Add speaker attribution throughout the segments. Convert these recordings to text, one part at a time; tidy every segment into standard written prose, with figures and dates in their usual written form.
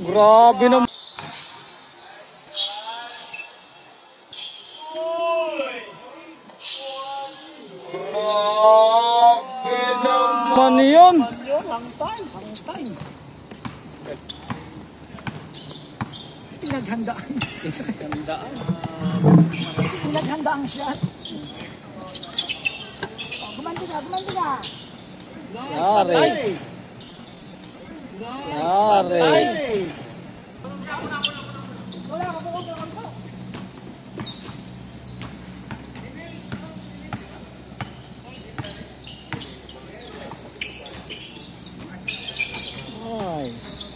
Speaker 1: Grabe naman. Grabe naman yun.
Speaker 2: Long time. Pinaghandaan. Pinaghandaan siya. Gumanti ka.
Speaker 1: Yari. Nice.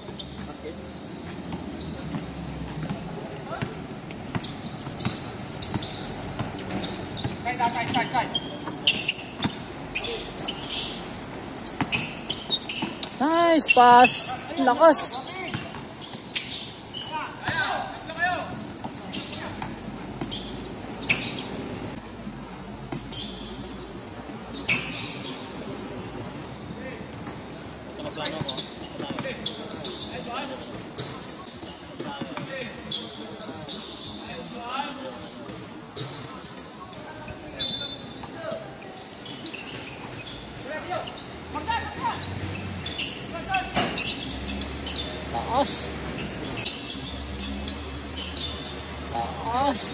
Speaker 1: Nice pass. Lakas. Taas.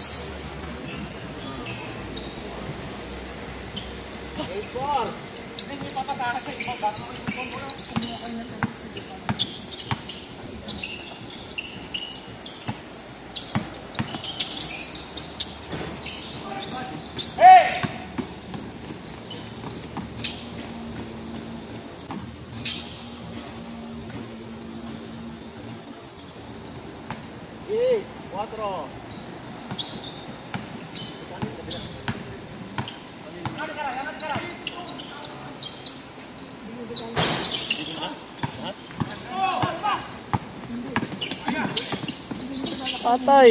Speaker 1: Cuatro. Patay.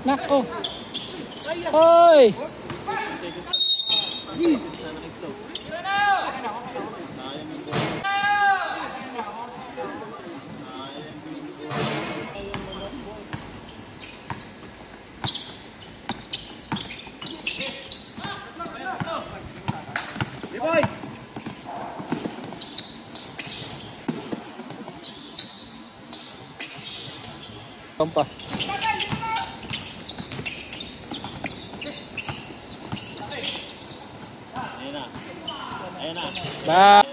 Speaker 1: Nako. Hoy. Pompa. Bang.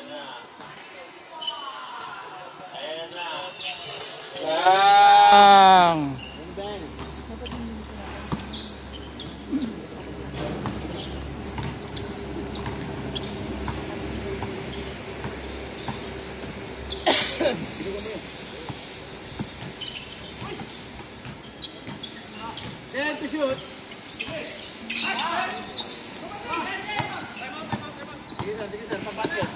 Speaker 1: To shoot. Sige, pabasket.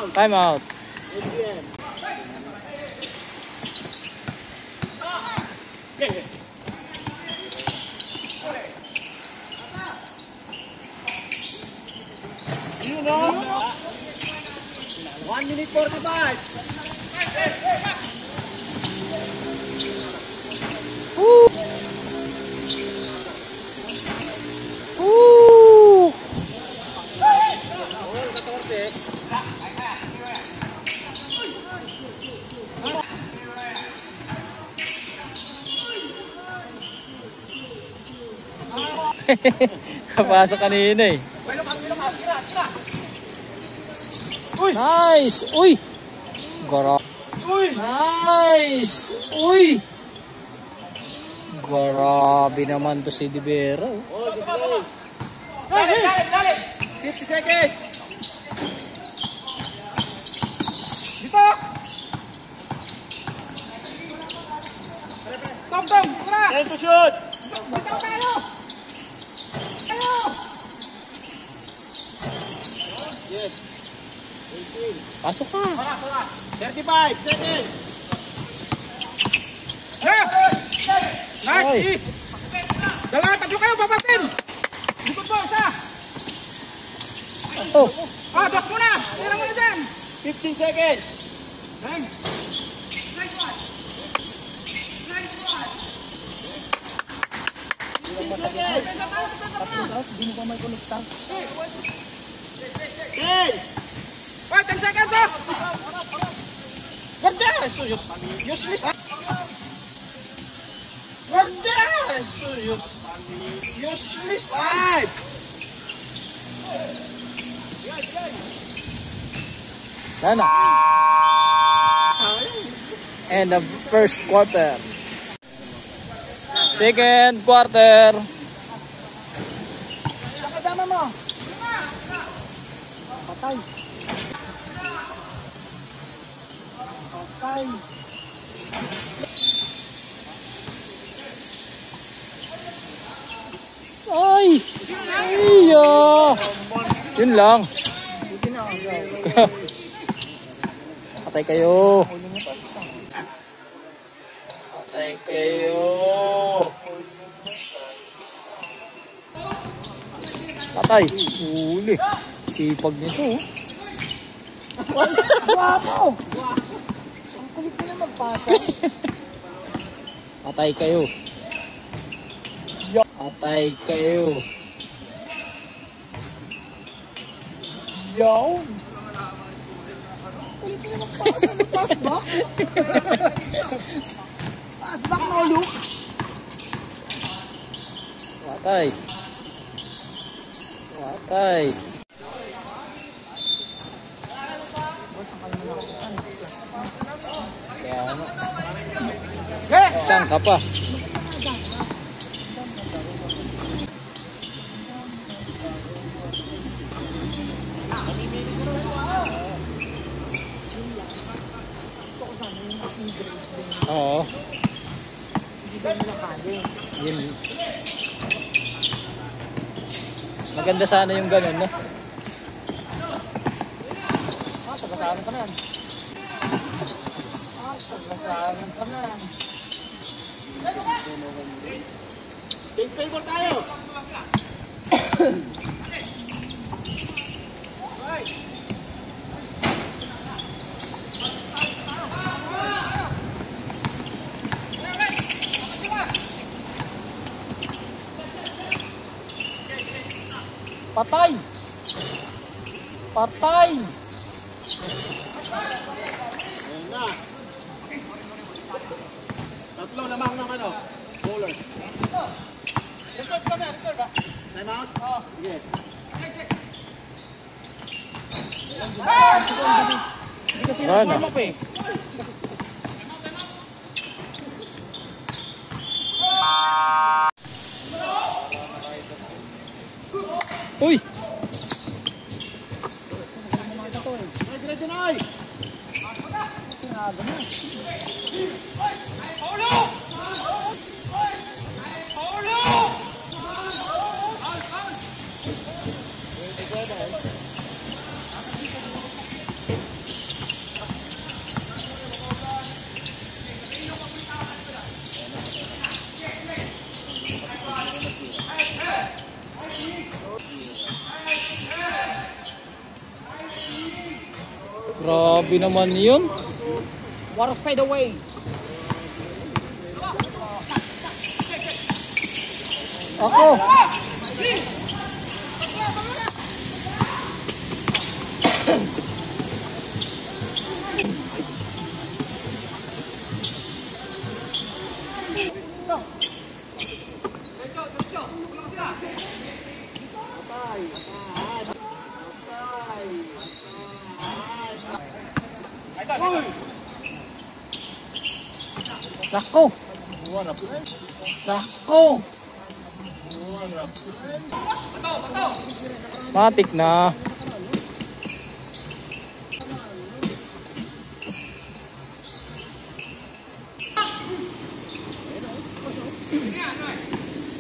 Speaker 1: Time out. You know? 1 minute 45. Woo! Woo! Kapasok kanina eh. Nice! Uy! Nice! Uy! Grabe naman to si Di Vera.
Speaker 2: 50 seconds. Dito. Tom, tara. Time to shoot. Dito tayo. Tayo. Yes. 18.
Speaker 1: Pasok ka.
Speaker 2: 35 seconds. Nice. Dalawa, tatlo kayo, babatin. Likod mo, isa.
Speaker 1: Oh.
Speaker 2: Dos muna. Tira muna dyan. 15 seconds. Time. Nice one. Nice one. 15 seconds. Hindi mo pa may kulustang. 10. 10 seconds, oh. Wag dyan. Useless. Wag dyan. Useless. Time.
Speaker 1: Nana. And the first quarter. Second quarter.
Speaker 2: Kasama mo. Patay. Patay.
Speaker 1: Ay! Iya! Yun lang. Patay kayo. Patay kayo. Patay. Uli. Sipag nito.
Speaker 2: Guwapo! Ang kulit na magpasa.
Speaker 1: Patay kayo. Patay kayo.
Speaker 2: Yo! Kulit na magpasa. Pass back? Pass back, no look?
Speaker 1: Patay. Patay. Kaya ano? Saan ka pa? Oo. Yun. Maganda sana yung ganun, no? Sagasaan ka na yan. Sagasaan ka na yan.
Speaker 2: Take favor tayo!
Speaker 1: Patay! Patay!
Speaker 2: Ayan na. Tatlo lamang ng ano, bowler.
Speaker 1: Reserve ka na, reserve ba?
Speaker 2: Time out? Oo. Sige. Hindi kasi
Speaker 1: Ano?
Speaker 2: up eh.
Speaker 1: Uy!
Speaker 2: Ready na! Sinabi na.
Speaker 1: Grabe naman yun.
Speaker 2: Water fade away.
Speaker 1: Ako! Nako! Nako! Matik na.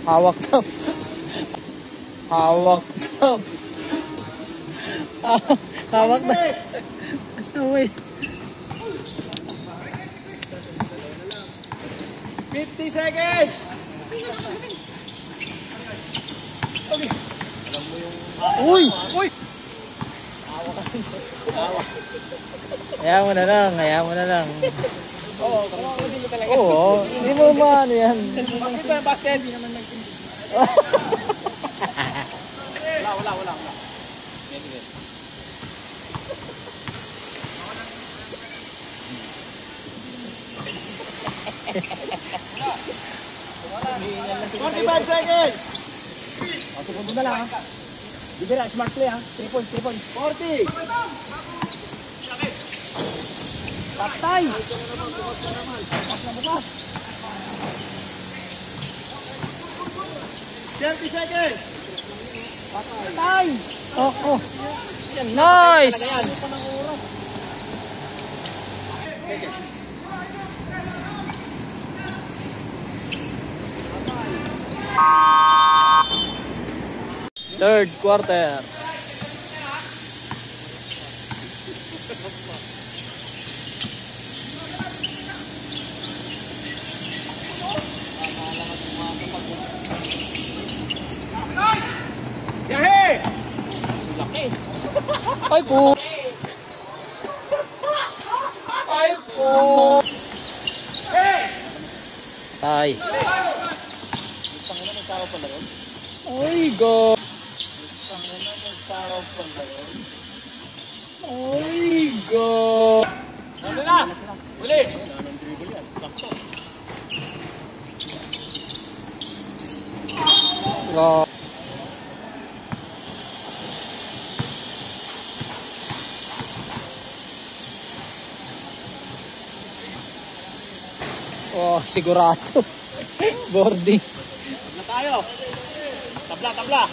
Speaker 1: Hawak daw. Hawak daw. Hawak na. Asaway.
Speaker 2: 50 seconds!
Speaker 1: Uy!
Speaker 2: Uy!
Speaker 1: Hayaan mo na lang, hayaan mo na lang.
Speaker 2: Oo, kasi mo talaga.
Speaker 1: Oo, hindi mo maano yan.
Speaker 2: Bakit ba yung basket? Hindi naman nagtindi. Wala. Wala. 45 seconds!
Speaker 3: Segundo na lang ha. Bibira, smart play ha. 3 points, 3 points.
Speaker 2: 40!
Speaker 3: Patay!
Speaker 2: 30 seconds!
Speaker 3: Patay!
Speaker 1: Oh. Nice! Third quarter.
Speaker 2: Yahe!
Speaker 1: Ay po! Ay po! Tay. Ay, go! Ay, go!
Speaker 2: Ano na? Uli!
Speaker 1: Go! Oh, sigurado. Boarding.
Speaker 2: Na tayo! Tabla!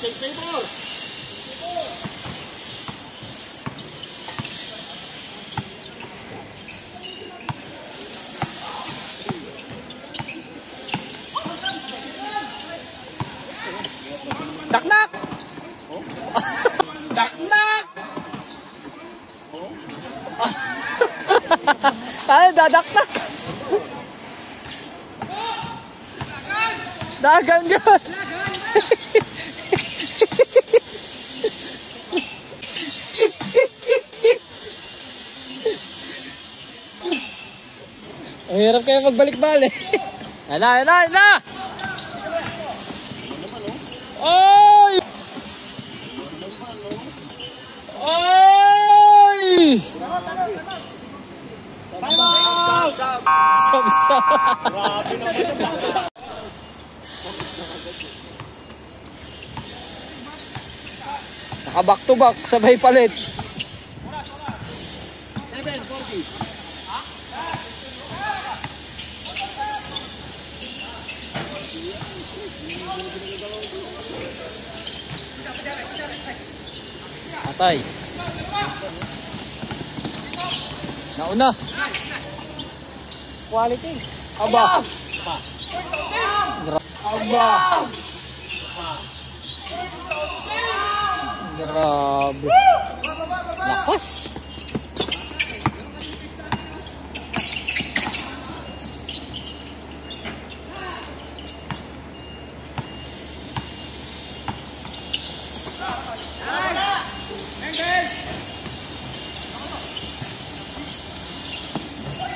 Speaker 2: Change table!
Speaker 1: Daknak!
Speaker 2: Daknak!
Speaker 1: Ay, dadaknak! Dagan yun! Ang hirap kayo magbalik-balik. Ala! Ay! Ay! Sab-sab.
Speaker 2: Grabe naman siya.
Speaker 1: Naka back to back, sabay palit.
Speaker 2: 7:40.
Speaker 1: Atay. Nauna.
Speaker 3: Quality.
Speaker 1: Aba. Aba. Grabe. Lakas.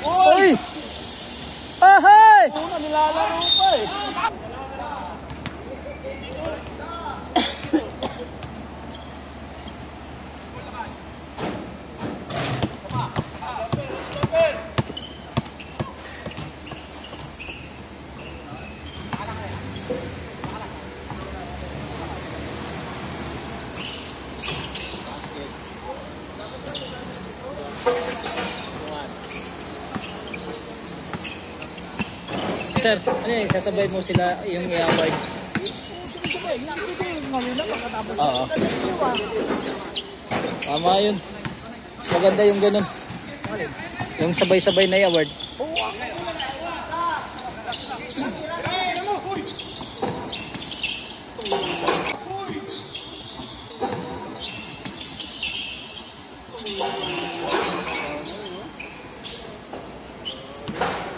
Speaker 1: Uy! Ahay!
Speaker 2: Una, nilalaro pa eh.
Speaker 1: Sir, ano yun? Sasabay mo sila yung i-award? Oo. Tama yun. Mas maganda yung ganun. Yung sabay-sabay na i-award.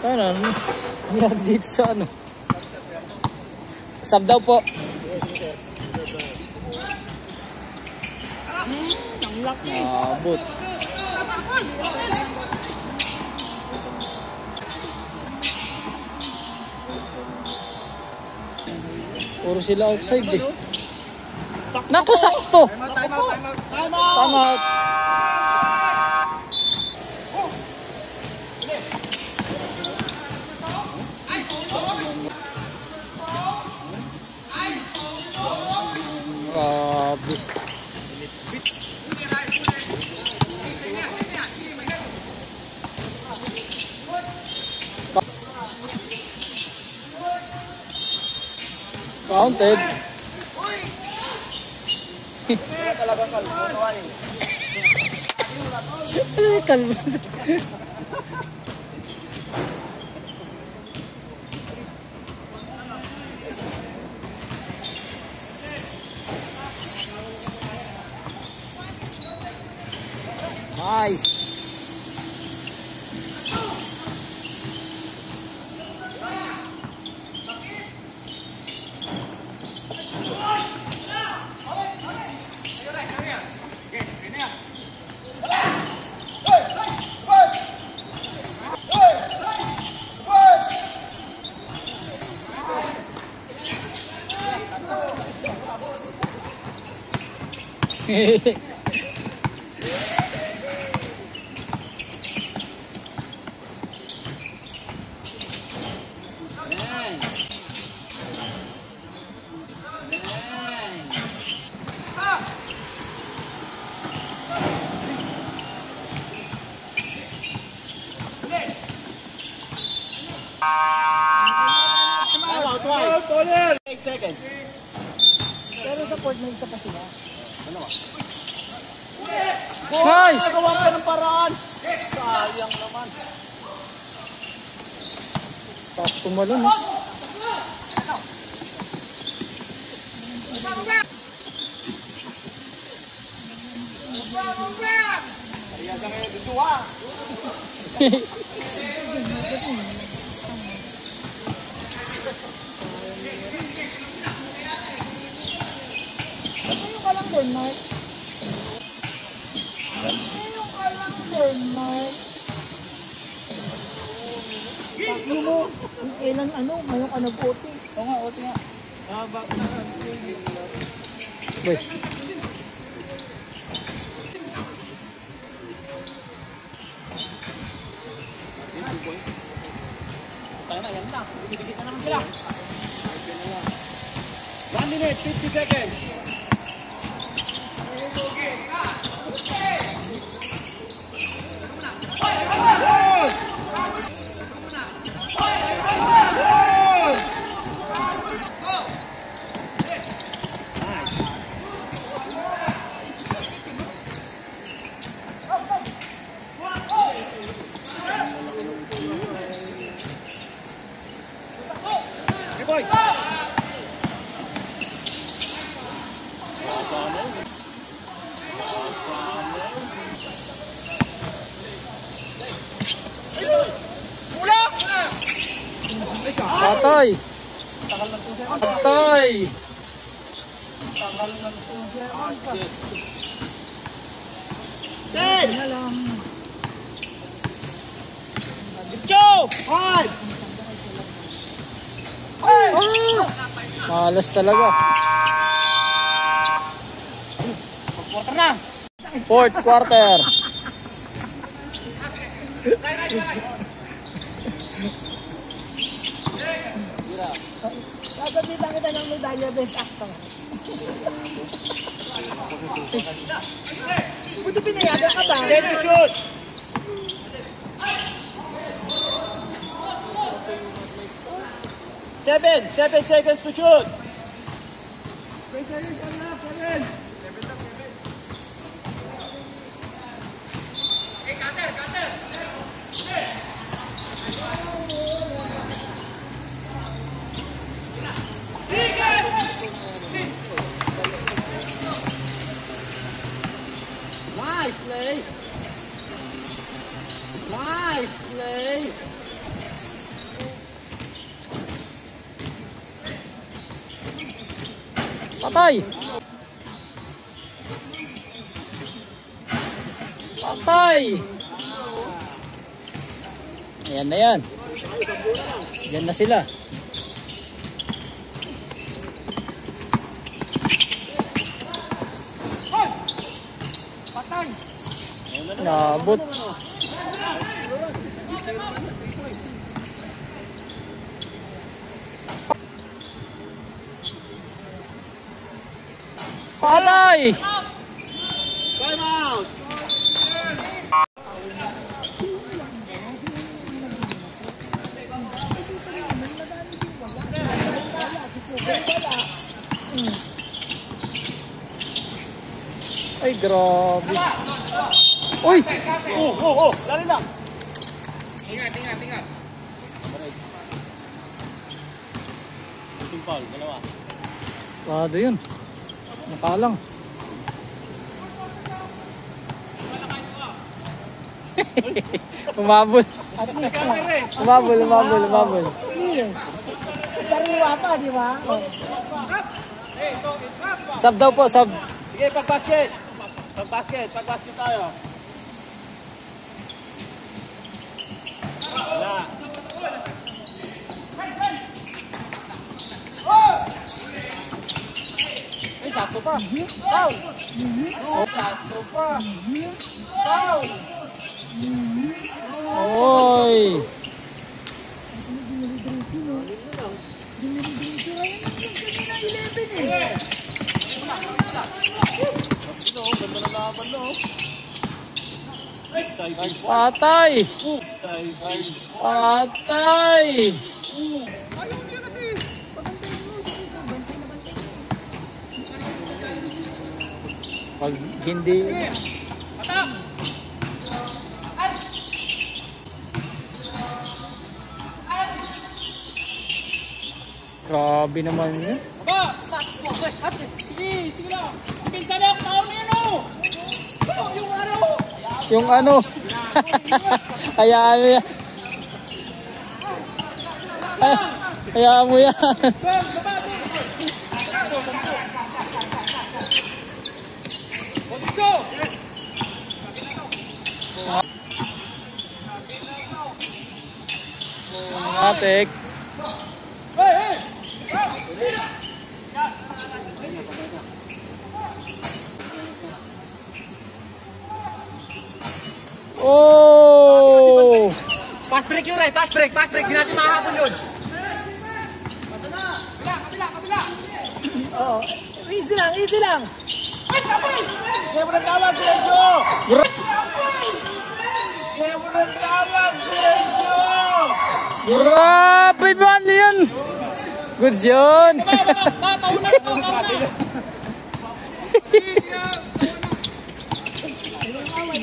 Speaker 1: Ano? Nangyari dito sa ano? Sub daw po. Abot. Puro sila outside eh. Naku, sakto!
Speaker 2: Time out.
Speaker 1: Tama. Grabe. Counted. Kalma. Nice.
Speaker 2: Time out. 8 seconds.
Speaker 3: Pero sa court may isa pa sila.
Speaker 1: Nice!
Speaker 2: Nagawa ka ng paraan. Sayang naman.
Speaker 1: Tapos tumalon.
Speaker 2: Parehas na ngayon dito ha.
Speaker 3: Ngayon ka lang, Denmark. Ngayon ka lang, Denmark. Takbo mo. Kailan ano, ngayon ka nag-OT.
Speaker 2: Oo nga, oto nga.
Speaker 1: Wait.
Speaker 2: Tayo na, yan na. Bibigit na naman sila. 1 minute, 50 seconds. Boy!
Speaker 1: Patay! Patay!
Speaker 2: Ten!
Speaker 3: Na lang.
Speaker 2: Go! 5!
Speaker 1: Malas talaga.
Speaker 2: Quarter na!
Speaker 1: Fourth quarter.
Speaker 3: Gagamitan kita ng medalya best actor. Buti pinayagan ka ba?
Speaker 2: Ready to shoot! 7 seconds to shoot.
Speaker 3: Nice play. Nice play.
Speaker 1: Patay! Patay! Ayan na yan. Diyan na sila.
Speaker 3: Patay.
Speaker 1: Nabot. Patay!
Speaker 2: Time out.
Speaker 1: Ay, grabe. Uy!
Speaker 2: Lalo na.
Speaker 3: Ingat.
Speaker 2: Team foul, dalawa.
Speaker 1: Lado yun. Nakalang. Umabol. Umabol.
Speaker 3: Sariwa pa, di ba?
Speaker 1: Sub daw po, sub.
Speaker 2: Sige, pag-basket. Pag-basket tayo. Wala. Ay, sakto pa. Foul. Sakto pa. Foul.
Speaker 1: Oy! Patay! Patay! Pag hindi... Grabe naman yun.
Speaker 2: Sige lang. Pinsan na yung tao na yun, oh. Yung ano.
Speaker 1: Yung ano. Hayaan mo yan. Hayaan mo yan. Matik. Oh!
Speaker 3: Pass break yun, Ray. Pass break. Di natin mahabol yun. Kabila.
Speaker 2: Oh, easy lang. Kaya mo nagtawag, Diretso! Kaya mo nagtawag, Diretso!
Speaker 1: Grabe ba yan? Good John.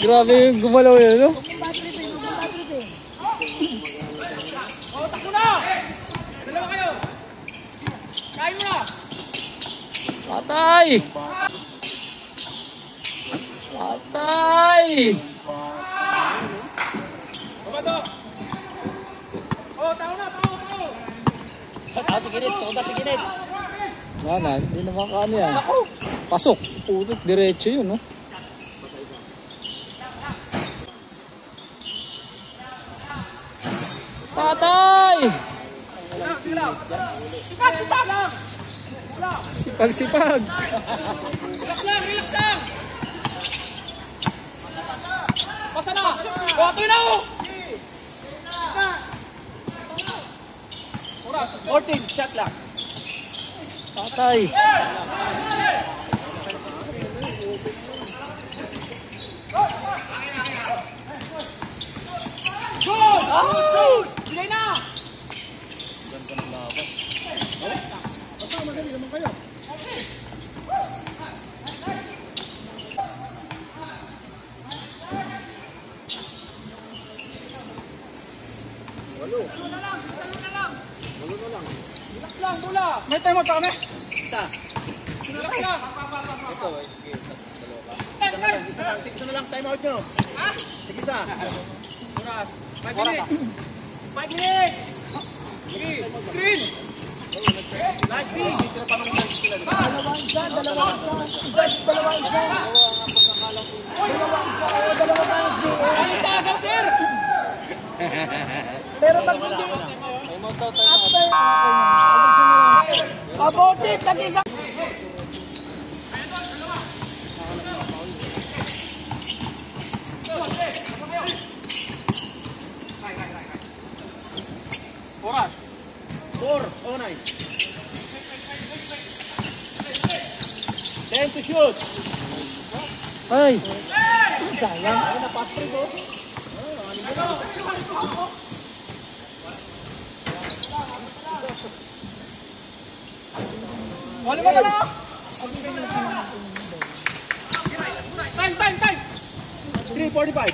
Speaker 1: Grabe yung gumalaw yun, no?
Speaker 2: Oh, takbo na! Dalawa kayo! Kain mo na!
Speaker 1: Patay! Patay!
Speaker 2: Babato! Oh, tao na!
Speaker 3: Tao sa gilid.
Speaker 1: Wala, hindi naman kaano yan. Pasok. Putot, diretso yun, no? Patay! Sipag!
Speaker 2: Relax lang! Pasa na! Oh, ito na! 14, shot lang.
Speaker 1: Patay!
Speaker 2: Good! Good! Sige na! Relax lang, bola. May time out pa kami. Isa. Relax lang.
Speaker 1: Ito,
Speaker 2: Isa na lang, time out nyo. Ha? Sige, isa.
Speaker 3: Oras.
Speaker 2: 5 minutes.
Speaker 3: 5 minutes!
Speaker 2: Screen.
Speaker 3: Nice speed!
Speaker 4: Dalawang isa. Dalawa times DA.
Speaker 2: Ano sa agaw, sir?
Speaker 4: Pero pag hindi, after, abotif, nag-isa.
Speaker 2: Oras. 4. Oh, 9. 10 to shoot.
Speaker 4: Ay, sayang.
Speaker 2: Pass free ko. Wala ba na? Time. 3:45.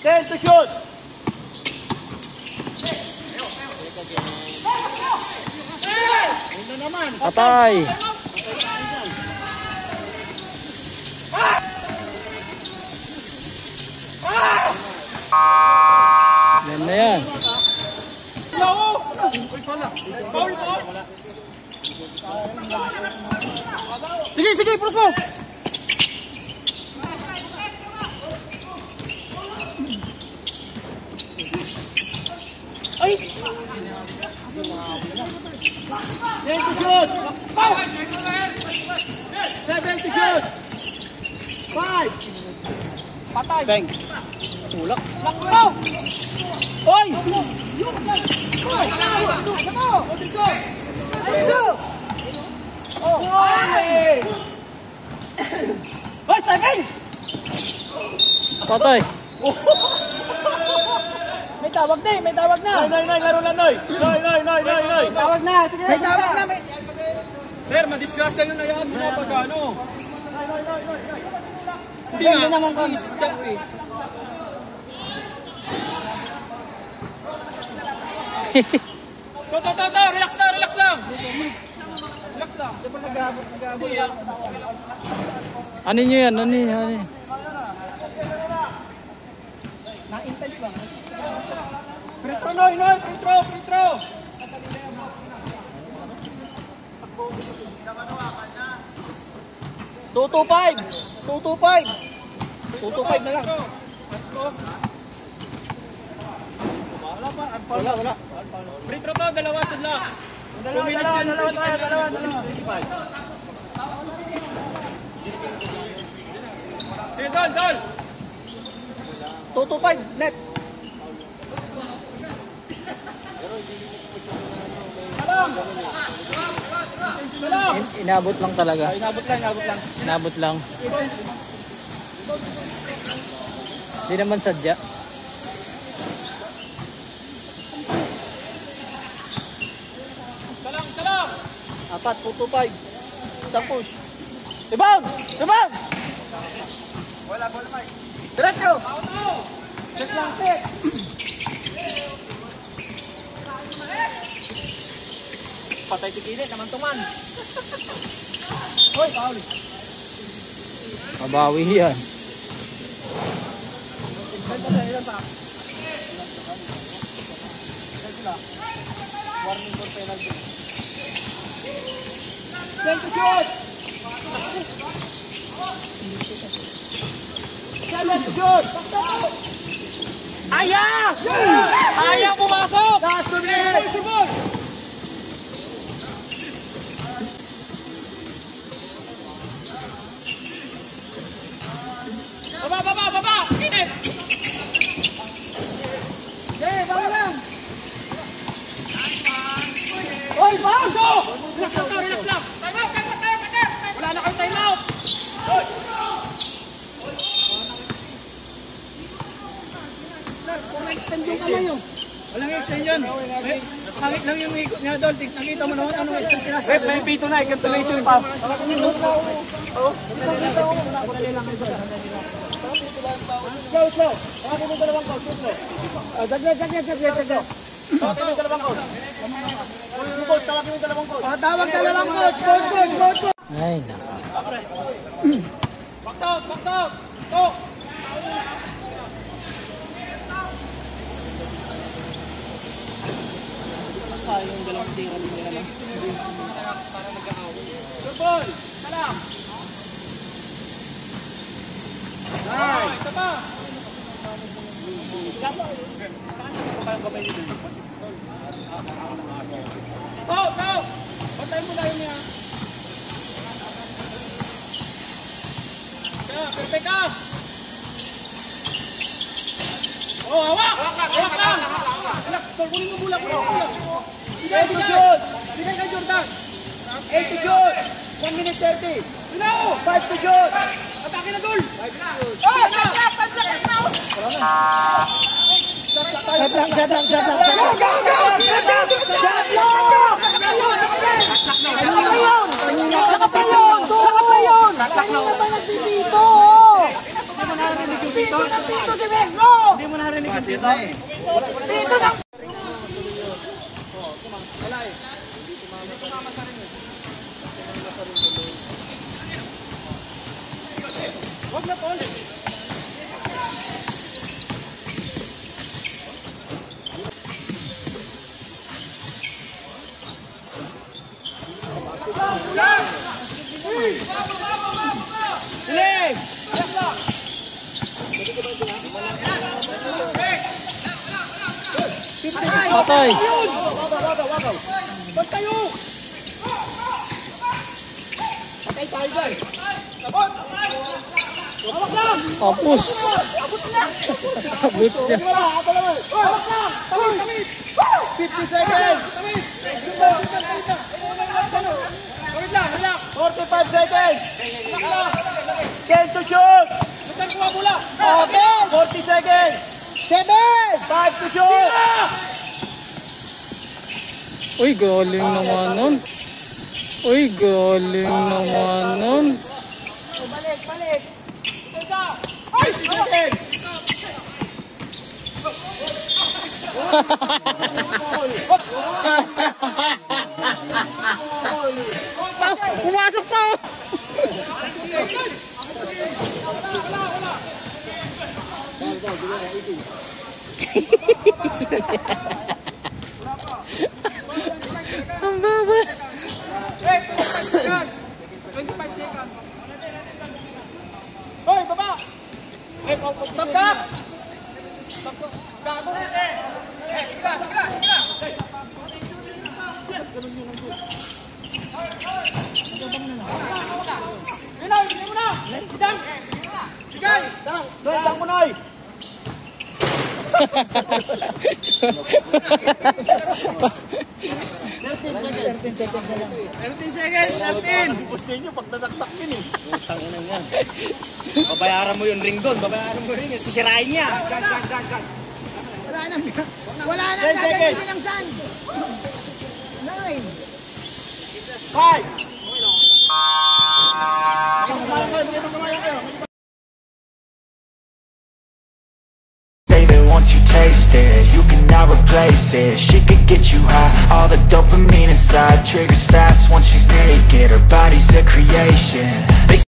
Speaker 2: 10 to shoot. Ano naman?
Speaker 1: Patay. Yan na yan.
Speaker 2: Lawo! Foul po!
Speaker 4: Sige, pulos mo. Ay!
Speaker 2: 10 to shoot. 7 to shoot. 5.
Speaker 4: Patay.
Speaker 1: Bang. Tulak.
Speaker 4: Laklo! Oy! Dito! Oh!
Speaker 2: Ay!
Speaker 4: Hoy, Stephen!
Speaker 1: Patay.
Speaker 4: May tawag na.
Speaker 2: Noy, laro lang, Noy. Noy.
Speaker 4: Tawag na, sige. May tawag na.
Speaker 2: Sir, madisgrasya nyo na yan. Hindi na pag-ano. Hindi
Speaker 4: Hindi
Speaker 2: nga.
Speaker 4: naman ko.
Speaker 2: To. Relax lang. Relax lang.
Speaker 1: Ano nyo yan? Ano nyo?
Speaker 4: Na-intense lang.
Speaker 2: Free throw, Noy. Free throw. 225 na lang. Wala. Free throw to, dalawa sudla. 2 minutes and 25. Sige, Dol.
Speaker 4: 225 net.
Speaker 2: Salam.
Speaker 1: Inabot lang talaga.
Speaker 2: Inabot lang.
Speaker 1: Inabot lang. Hindi naman sadya.
Speaker 2: Salam.
Speaker 4: 225. Isang push. Rebound!
Speaker 2: Wala, Mike.
Speaker 4: Diretso! Check lang, check.
Speaker 2: Patay si Kilit, naman tuman.
Speaker 4: Hoy, Paul.
Speaker 1: Mabawi yan.
Speaker 4: Warning for penalty. 10 to shoot! 7 to shoot!
Speaker 2: Ayaw pumasok!
Speaker 4: Last 2 minutes!
Speaker 2: Baba! Kilit!
Speaker 4: Okay, bago lang! Hoy, bago!
Speaker 2: Relax lang! Time out! Wala na kayong time out!
Speaker 4: Kung extend yung kamay yun.
Speaker 3: Walang extend yun. Nakangit lang yung ikot niya doon. Nakita mo naman anong extend sinasabi.
Speaker 4: May pito na, calculation pa.
Speaker 2: Slow, slow. Tawagin mo yung dalawang coach. Slow.
Speaker 4: Saglit.
Speaker 2: Tawagin mo yung dalawang coach. Yung coach, tawagin mo yung dalawang coach.
Speaker 4: Tawag dalawang coach. Coach.
Speaker 1: Ay, naka.
Speaker 2: Box out, box out. Go.
Speaker 3: Sayang yung dalawang tira nila lang.
Speaker 2: Good ball. Salam. Nice. Isa pa. Go. Patayin mo na yun niya. Perfect ka. Oh, hawak. Hawak lang. Kunin mo bulak mo. Bigay kay Jordan. 8 to Jod. 1 minute 30. Ilaw. 5 to Jod. Atake na goal. Oh,
Speaker 4: Shot lang.
Speaker 3: Hindi mo narinig yung dito.
Speaker 2: Wag na tol. Siling!
Speaker 1: Patay.
Speaker 2: Wagaw. Ba't tayo? Patay tayo dyan. Sabot! Hawak lang!
Speaker 1: Tapos. Abot niya.
Speaker 2: Hawak lang! Tawid! 50 seconds! Tawid lang, relax! 45 seconds! 10 to shoot! Lutan ko ang bola! 40 seconds! 5 to shoot!
Speaker 1: Uy, galing naman nun.
Speaker 2: Balik! Isa! 50 seconds!
Speaker 1: Pumasok pa. Ang baba.
Speaker 2: 25 seconds! 25 seconds! Hoy, baba! Stop ka! Gago na eh! Sige na! Bigay mo na! Bigay! Bigay! Dang mo na eh!
Speaker 4: 13 seconds na lang.
Speaker 3: 13 seconds, 13!
Speaker 2: Gusto nyo pag nadaktak yun eh.
Speaker 3: Tangina yan. Babayaran mo yung ring doon. Sisirain niya.
Speaker 4: Wala nang
Speaker 2: 10 seconds.
Speaker 4: gagawin ng sand. 9.
Speaker 2: 5!
Speaker 5: Baby, once you taste it, you cannot replace it. She could get you high, all the dopamine inside triggers fast once she's naked. Her body's a creation.